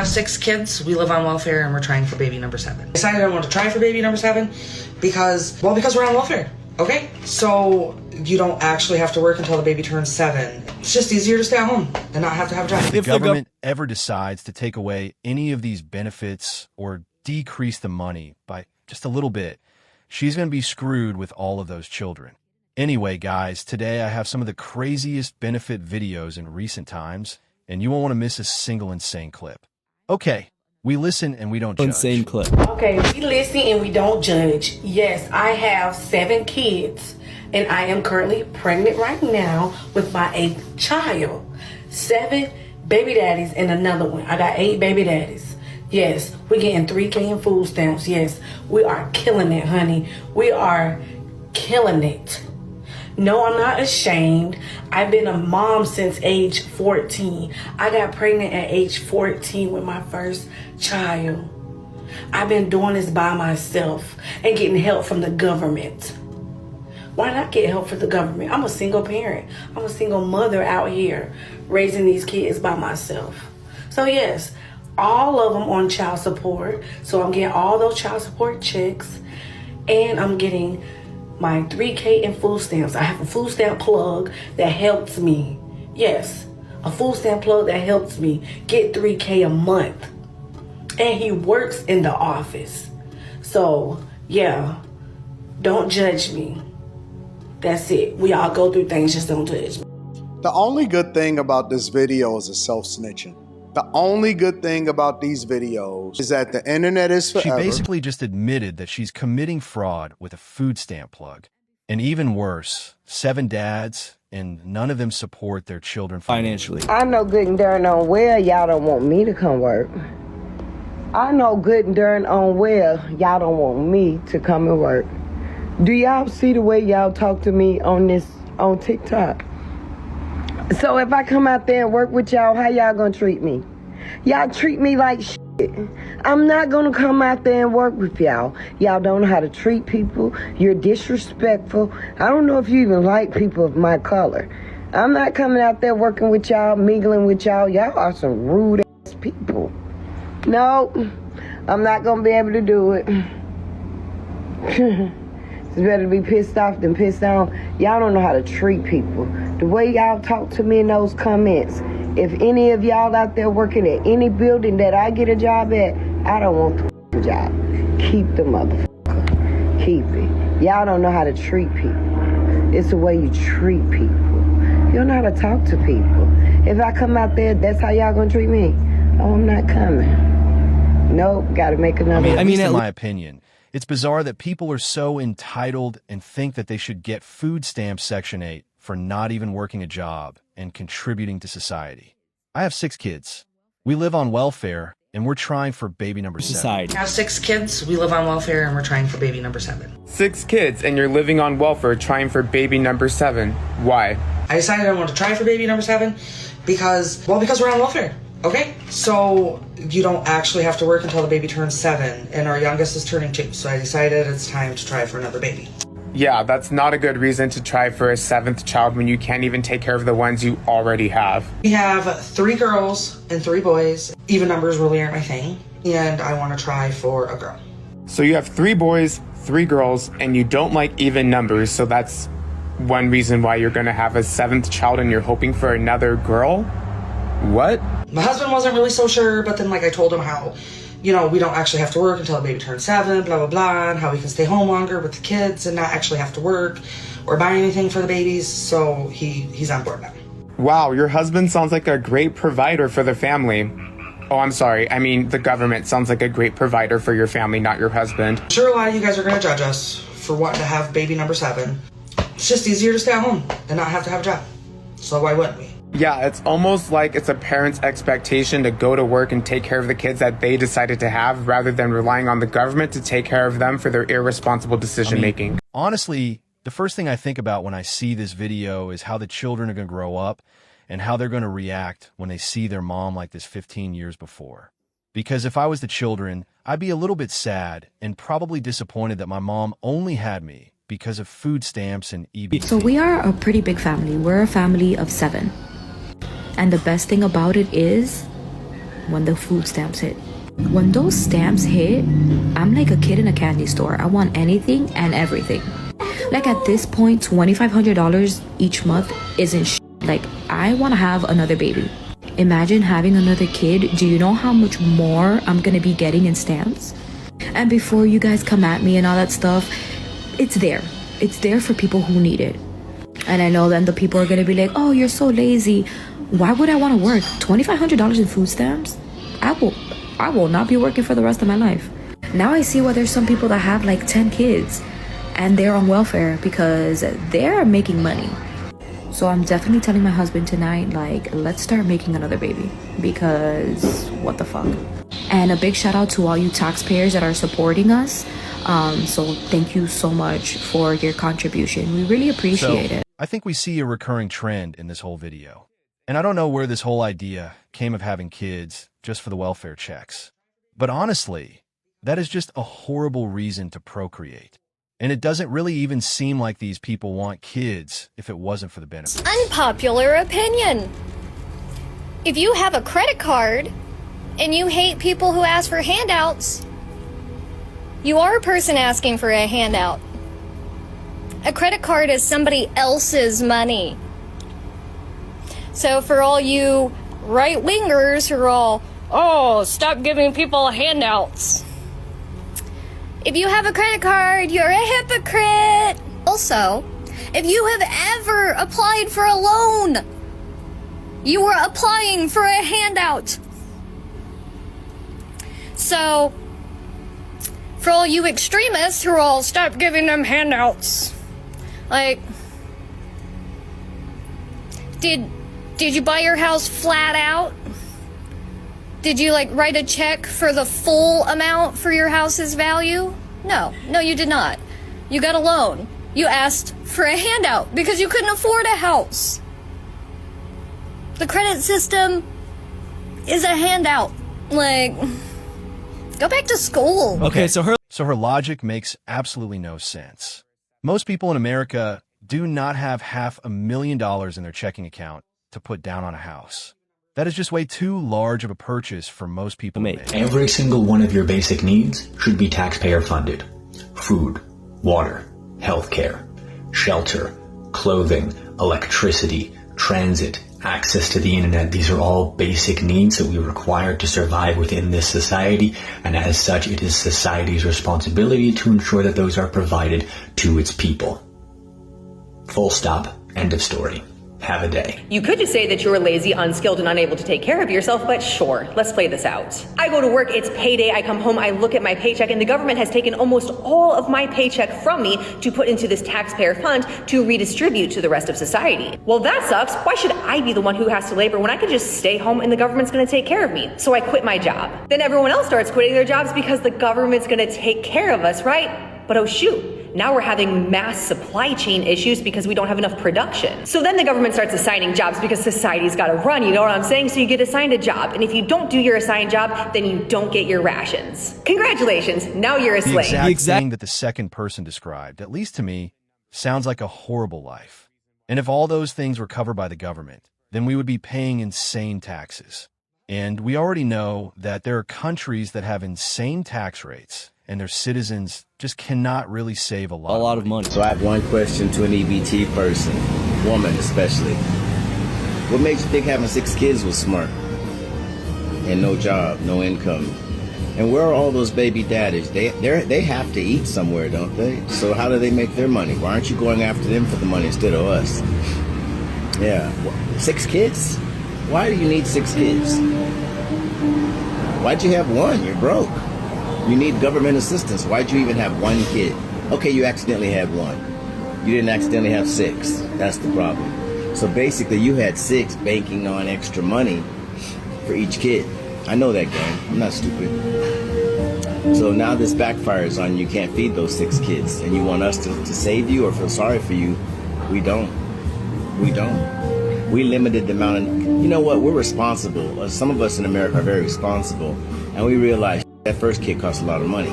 have 6 kids. We live on welfare and we're trying for baby number 7. I decided I wanted to try for baby number 7 because we're on welfare. Okay? So you don't actually have to work until the baby turns 7. It's just easier to stay at home and not have to have a job. If the government ever decides to take away any of these benefits or decrease the money by just a little bit, she's going to be screwed with all of those children. Anyway, guys, today I have some of the craziest benefit videos in recent times, and you won't want to miss a single insane clip. Okay, we listen and we don't judge. Insane clip. Okay, we listen and we don't judge. Yes, I have 7 kids, and I am currently pregnant right now with my 8th child. 7 baby daddies and another one. I got 8 baby daddies. Yes, we're getting $3K in food stamps. Yes, we are killing it, honey. We are killing it. No, I'm not ashamed. I've been a mom since age 14. I got pregnant at age 14 with my first child. I've been doing this by myself and getting help from the government. Why not get help from the government? I'm a single parent. I'm a single mother out here raising these kids by myself. So yes, all of them on child support. So I'm getting all those child support checks, and I'm getting my $3K in food stamps. I have a food stamp plug that helps me. Yes, a food stamp plug that helps me get $3K a month. And he works in the office. So, yeah, don't judge me. That's it. We all go through things, just don't judge me. The only good thing about this video is the self-snitching. The only good thing about these videos is that the internet is forever. She basically just admitted that she's committing fraud with a food stamp plug. And even worse, 7 dads, and none of them support their children financially. I know good and darn on well y'all don't want me to come work. I know good and darn on well y'all don't want me to come and work. Do y'all see the way y'all talk to me on TikTok? So if I come out there and work with y'all, how y'all gonna treat me? Y'all treat me like shit. I'm not gonna come out there and work with y'all. Y'all don't know how to treat people. You're disrespectful. I don't know if you even like people of my color. I'm not coming out there working with y'all, mingling with y'all. Y'all are some rude ass people. No, I'm not gonna be able to do it. It's better to be pissed off than pissed on. Y'all don't know how to treat people. The way y'all talk to me in those comments, if any of y'all out there working at any building that I get a job at, I don't want the job. Keep the motherfucker. Keep it. Y'all don't know how to treat people. It's the way you treat people. You don't know how to talk to people. If I come out there, that's how y'all gonna treat me. Oh, I'm not coming. Nope, gotta make another. I mean, in my opinion, it's bizarre that people are so entitled and think that they should get food stamps Section 8 for not even working a job and contributing to society. I have 6 kids. We live on welfare, and we're trying for baby number 7. I have 6 kids. We live on welfare and we're trying for baby number 7. 6 kids, and you're living on welfare trying for baby number 7. Why? I decided I wanted to try for baby number 7 because we're on welfare. Okay? So you don't actually have to work until the baby turns 7, and our youngest is turning 2. So I decided it's time to try for another baby. Yeah, that's not a good reason to try for a 7th child when you can't even take care of the ones you already have. We have 3 girls and 3 boys. Even numbers really aren't my thing, and I want to try for a girl. So you have 3 boys, 3 girls, and you don't like even numbers, so that's one reason why you're going to have a 7th child and you're hoping for another girl? What? My husband wasn't really so sure, but then I told him how, we don't actually have to work until the baby turns 7, blah, blah, blah, and how we can stay home longer with the kids and not actually have to work or buy anything for the babies, so he's on board now. Wow, your husband sounds like a great provider for the family. Oh, I'm sorry. I mean, the government sounds like a great provider for your family, not your husband. I'm sure a lot of you guys are going to judge us for wanting to have baby number 7. It's just easier to stay at home and not have to have a job, so why wouldn't we? Yeah, it's almost like it's a parent's expectation to go to work and take care of the kids that they decided to have rather than relying on the government to take care of them for their irresponsible decision-making. Honestly, the first thing I think about when I see this video is how the children are going to grow up and how they're going to react when they see their mom like this 15 years before. Because if I was the children, I'd be a little bit sad and probably disappointed that my mom only had me because of food stamps and EBT. So we are a pretty big family. We're a family of 7. And the best thing about it is when the food stamps hit. When those stamps hit, I'm like a kid in a candy store. I want anything and everything. Like at this point, $2,500 each month isn't like, I want to have another baby. Imagine having another kid. Do you know how much more I'm gonna be getting in stamps? And before you guys come at me and all that stuff, it's there. It's there for people who need it. And I know then the people are gonna be like, oh, you're so lazy. Why would I want to work? $2,500 in food stamps? I will not be working for the rest of my life. Now I see why there's some people that have like 10 kids and they're on welfare because they're making money. So I'm definitely telling my husband tonight, like, let's start making another baby, because what the fuck. And a big shout out to all you taxpayers that are supporting us. So thank you so much for your contribution. We really appreciate it. I think we see a recurring trend in this whole video. And I don't know where this whole idea came of having kids just for the welfare checks. But honestly, that is just a horrible reason to procreate. And it doesn't really even seem like these people want kids if it wasn't for the benefits. Unpopular opinion. If you have a credit card and you hate people who ask for handouts, you are a person asking for a handout. A credit card is somebody else's money. So for all you right-wingers who are all, oh, stop giving people handouts. If you have a credit card, you're a hypocrite. Also, if you have ever applied for a loan, you were applying for a handout. So, for all you extremists who are all, stop giving them handouts. Like, did you buy your house flat out? Did you like write a check for the full amount for your house's value? No, you did not. You got a loan. You asked for a handout because you couldn't afford a house. The credit system is a handout. Like, go back to school. Okay, so her logic makes absolutely no sense. Most people in America do not have $500,000 in their checking account to put down on a house. That is just way too large of a purchase for most people to make. Every single one of your basic needs should be taxpayer funded. Food, water, healthcare, shelter, clothing, electricity, transit, access to the internet. These are all basic needs that we require to survive within this society, and as such, it is society's responsibility to ensure that those are provided to its people. Full stop. End of story. Have a day. You could just say that you're lazy, unskilled, and unable to take care of yourself, but sure, let's play this out. I go to work, it's payday, I come home, I look at my paycheck, and the government has taken almost all of my paycheck from me to put into this taxpayer fund to redistribute to the rest of society. Well, that sucks. Why should I be the one who has to labor when I could just stay home and the government's gonna take care of me? So I quit my job. Then everyone else starts quitting their jobs because the government's gonna take care of us, right? But oh shoot. Now we're having mass supply chain issues because we don't have enough production. So then the government starts assigning jobs because society's got to run, you know what I'm saying? So you get assigned a job, and if you don't do your assigned job, then you don't get your rations. Congratulations, now you're a slave. The exact thing that the second person described, at least to me, sounds like a horrible life. And if all those things were covered by the government, then we would be paying insane taxes. And we already know that there are countries that have insane tax rates, and their citizens just cannot really save a lot of money. So I have one question to an EBT person, woman especially. What makes you think having 6 kids was smart? And no job, no income. And where are all those baby daddies? They have to eat somewhere, don't they? So how do they make their money? Why aren't you going after them for the money instead of us? Yeah, 6 kids? Why do you need 6 kids? Why'd you have 1? You're broke. You need government assistance. Why'd you even have 1 kid? Okay, you accidentally had 1. You didn't accidentally have 6. That's the problem. So basically, you had 6 banking on extra money for each kid. I know that, gang. I'm not stupid. So now this backfires on you. Can't feed those 6 kids. And you want us to save you or feel sorry for you. We don't. We don't. We limited the amount of... You know what? We're responsible. Some of us in America are very responsible. And we realize that first kid costs a lot of money.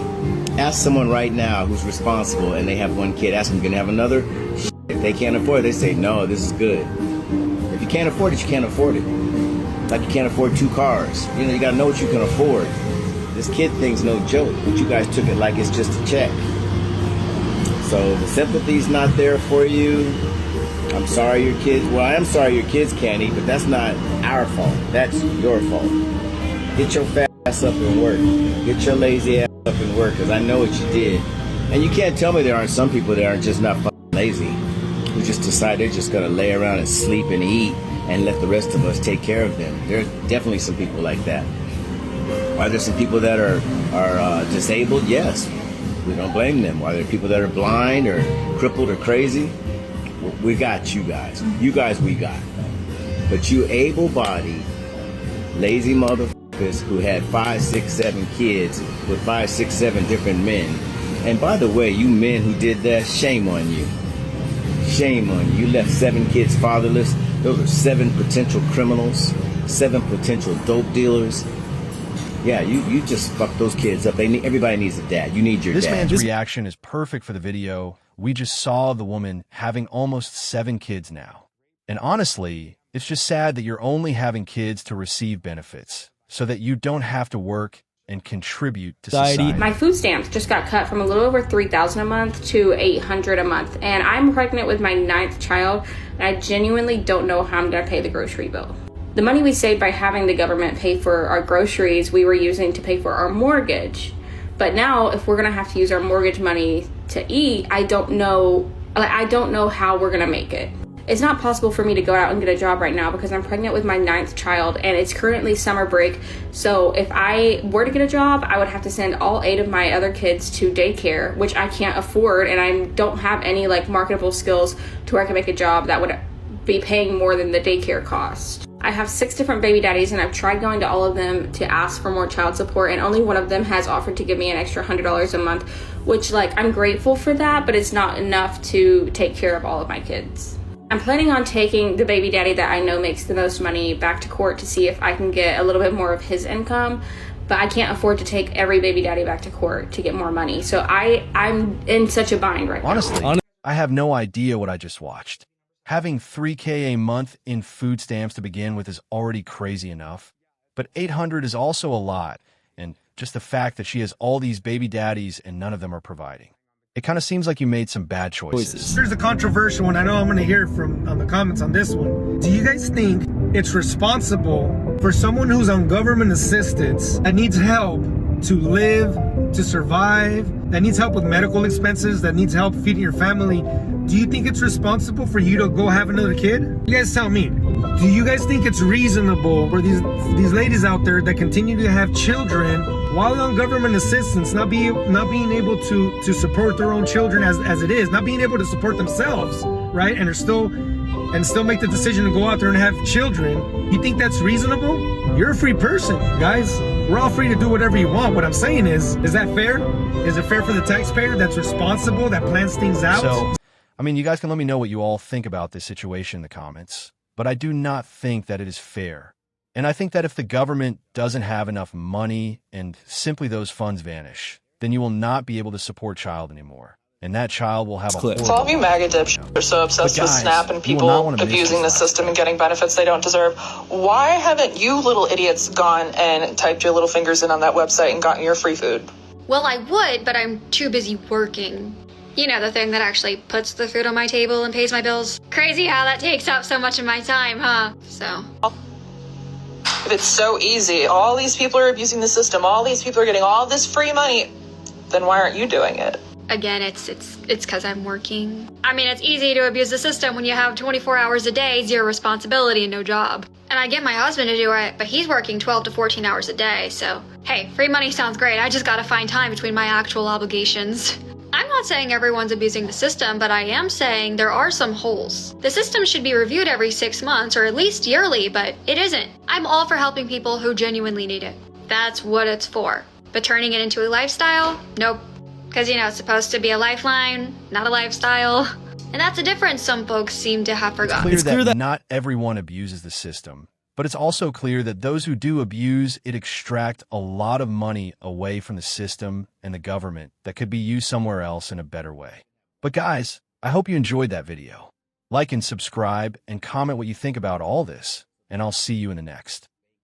Ask someone right now who's responsible and they have 1 kid. Ask them, gonna have another? If they can't afford it, they say, no, this is good. If you can't afford it, you can't afford it. like you can't afford 2 cars. You know, you gotta know what you can afford. This kid thing's no joke, but you guys took it like it's just a check. So the sympathy's not there for you. I'm sorry your kids, well, I am sorry your kids can't eat, but that's not our fault. That's your fault. Get your fat ass up and work. Get your lazy ass up and work, because I know what you did. And you can't tell me there aren't some people that are just not fucking lazy, who just decide they're just gonna lay around and sleep and eat and let the rest of us take care of them. There's definitely some people like that. Are there some people that are disabled? Yes. We don't blame them. Are there people that are blind or crippled or crazy? We got you guys. You guys we got. But you able-bodied, lazy motherfuckers who had 5, 6, 7 kids with 5, 6, 7 different men. And by the way, you men who did that, shame on you. Shame on you. You left 7 kids fatherless. Those are 7 potential criminals, 7 potential dope dealers. Yeah, you just fucked those kids up. Everybody needs a dad. You need your dad. This man's reaction is perfect for the video. We just saw the woman having almost 7 kids now. And honestly, it's just sad that you're only having kids to receive benefits so that you don't have to work and contribute to society. My food stamps just got cut from a little over $3,000 a month to $800 a month. And I'm pregnant with my 9th child, and I genuinely don't know how I'm gonna pay the grocery bill. The money we saved by having the government pay for our groceries, we were using to pay for our mortgage. But now, if we're gonna have to use our mortgage money to eat, I don't know how we're gonna make it. It's not possible for me to go out and get a job right now because I'm pregnant with my 9th child and it's currently summer break. So if I were to get a job, I would have to send all 8 of my other kids to daycare, which I can't afford, and I don't have any like marketable skills to where I can make a job that would be paying more than the daycare cost. I have 6 different baby daddies and I've tried going to all of them to ask for more child support, and only one of them has offered to give me an extra $100 a month, which like I'm grateful for that, but it's not enough to take care of all of my kids. I'm planning on taking the baby daddy that I know makes the most money back to court to see if I can get a little bit more of his income, but I can't afford to take every baby daddy back to court to get more money. So I'm in such a bind right now. Honestly, I have no idea what I just watched. Having $3K a month in food stamps to begin with is already crazy enough, but $800 is also a lot, and just the fact that she has all these baby daddies and none of them are providing. It kind of seems like you made some bad choices. Here's a controversial one. I know I'm going to hear from on the comments on this one. Do you guys think it's responsible for someone who's on government assistance that needs help to live, to survive, that needs help with medical expenses, that needs help feeding your family? Do you think it's responsible for you to go have another kid? You guys tell me. Do you guys think it's reasonable for these ladies out there that continue to have children while on government assistance, not being able to support their own children as it is, not being able to support themselves, right? And still make the decision to go out there and have children? You think that's reasonable? You're a free person, guys. We're all free to do whatever you want. What I'm saying is that fair? Is it fair for the taxpayer that's responsible, that plans things out? So, I mean, you guys can let me know what you all think about this situation in the comments, but I do not think that it is fair. And I think that if the government doesn't have enough money and simply those funds vanish, then you will not be able to support child anymore. And that child will have a horrible... So all of you MAGA dipshits are so obsessed with SNAP and people abusing the system and getting benefits they don't deserve. Why haven't you little idiots gone and typed your little fingers in on that website and gotten your free food? Well, I would, but I'm too busy working. You know, the thing that actually puts the food on my table and pays my bills. Crazy how that takes up so much of my time, huh? So... If it's so easy, all these people are abusing the system, all these people are getting all this free money, then why aren't you doing it? Again, it's because I'm working. I mean, it's easy to abuse the system when you have 24 hours a day, 0 responsibility, and no job. And I get my husband to do it, but he's working 12 to 14 hours a day, so... Hey, free money sounds great, I just gotta find time between my actual obligations. I'm not saying everyone's abusing the system, but I am saying there are some holes. The system should be reviewed every 6 months, or at least yearly, but it isn't. I'm all for helping people who genuinely need it. That's what it's for. But turning it into a lifestyle? Nope. Because, you know, it's supposed to be a lifeline, not a lifestyle. And that's a difference some folks seem to have forgotten. It's clear that not everyone abuses the system, but it's also clear that those who do abuse it extract a lot of money away from the system and the government that could be used somewhere else in a better way. But guys, I hope you enjoyed that video. Like and subscribe and comment what you think about all this, and I'll see you in the next.